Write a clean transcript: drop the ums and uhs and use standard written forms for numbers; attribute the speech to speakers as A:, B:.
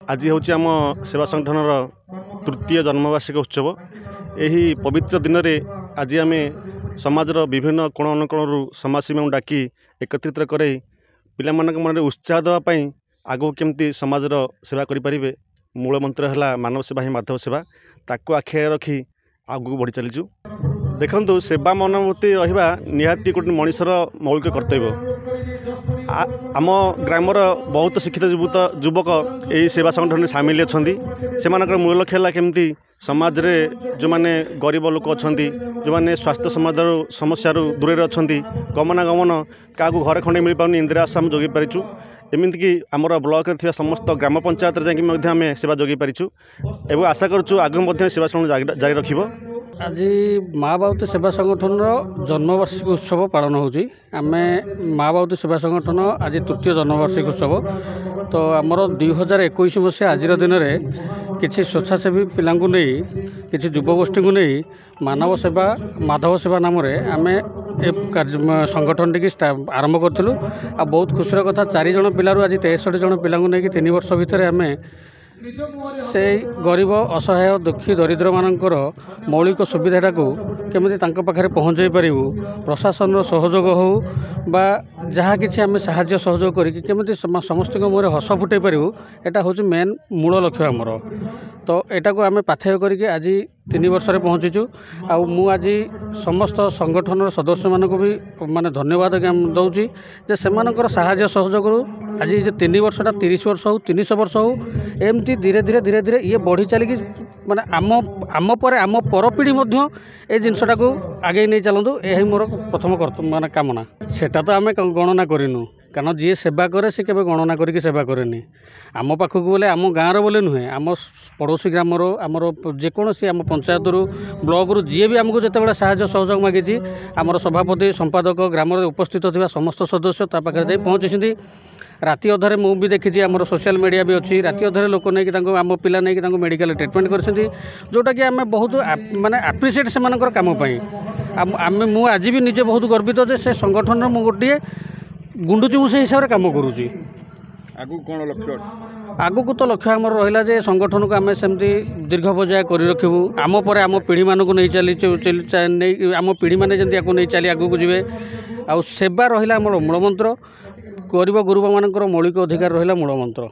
A: आज हूँ आम सेवा संगठन तृतीय जन्मवार्षिक उत्सव। यही पवित्र दिन में आज आम समाजर विभिन्न कोण अनुकोणु समाजसेवी डाकी एकत्रित कर पिला मन उत्साह देवाई आगू केमती समाजर सेवा करें मूल मंत्र है मानव सेवा ही माधव सेवा ताकू आखि रखी आगू बढ़ी चलीचु। देखु सेवा मनोवृत्ति रहा निहाती गोटे मनीषर मौलिक कर्तव्य। आम ग्रामर बहुत शिक्षित युवक यही सेवा संगठन में सामिल अच्छा से मूल लक्ष्य है केमती समाज रे जो माने गरीब लोक अच्छा जो माने स्वास्थ्य समस्या दूर अच्छा गमनागमन क्या घर खंडे मिल पानी इंदिरा आवास जोगी पारिचु। एमतीक आमर ब्लॉक रे समस्त ग्राम पंचायत जाकि सेवा जोगी पारिचु एवं आशा करूँ आगे सेवा संगठन जारी रखिब।
B: आज माँ बाउती सेवा संगठन जन्मवार्षिक उत्सव पालन होची। आमे माँ बाउती सेवा संगठन आज तृतीय जन्मवार्षिक उत्सव तो आमर 2021 मसीहा आज दिन में किसी स्वेच्छासेवी पिला किसी युवगोष्ठी को नहीं मानव सेवा माधव सेवा नाम आम संगठन टी आरंभ करूँ। आ बहुत खुशी कथा 4 जन पिलू आज 63 जन पिला 3 वर्ष भितर आम से गरीब असहाय दुखी दरिद्र मानकर मौलिक सुविधाटा को केमती तांको पाखरे पहुँचाई पारू प्रशासन सहयोग हो बा जहाँ किसी आम साहाय्य सहयोग करी केमती समस्त मुहर हस फुटे पारू एटा हूँ मेन मूल लक्ष्य आमर। तो एटा को आम पाथेय करके आज 3 वर्ष पहुँचीचु। आज समस्त संगठन सदस्य मानक भी माने धन्यवाद दूसरी जे सेमानकर साहाय्य सहयोग आज ये 3 वर्षटा 30 वर्ष हो 300 वर्ष हो एमती धीरे धीरे ये बढ़ी चलिकी माने आम पर पीढ़ी मध्य ए जिनसटा को आगे नहीं चलतु यही मोर प्रथम माने कामना। सेटा तो आम गणना करूँ कारण जी सेवा करे से केबे गणना करके सेवा करेनि। आम पाखक बोले आम गाँव बोले नुहे आम पड़ोसी ग्रामर आमर जेकोसी आम पंचायत रु ब्लॉक रु जी भी आमको जिते साहाय्य सहयोग मागिची आमर सभापति संपादक ग्राम उपस्थित थिबा समस्त सदस्य ता पाखे जाई पहुँची। राति अधरे मु भी देखी आमर सोशल मीडिया भी अच्छी राति अधरे लोक नहीं आम पिला नहीं मेडिकल ट्रिटमेंट कर जोटा कि आम बहुत माने आप्रिसीएट से कम आम मु आज भी निजे बहुत गर्वित जे से संगठन मु गोटे गुंडुची से हिसाब से कम करुँची। आगू तो लक्ष्य आमर रहा जे संगठन को आम सेमती दीर्घ बजाय कर रखू आम पर आम पीढ़ी मानक नहीं चली आम पीढ़ी मैंने जमी नहीं चली आगू को जी आ सेवा रहा आमर मूलमंत्र गरीब गुरुबा मानकर मौलिक अधिकार रहा मूलमंत्र।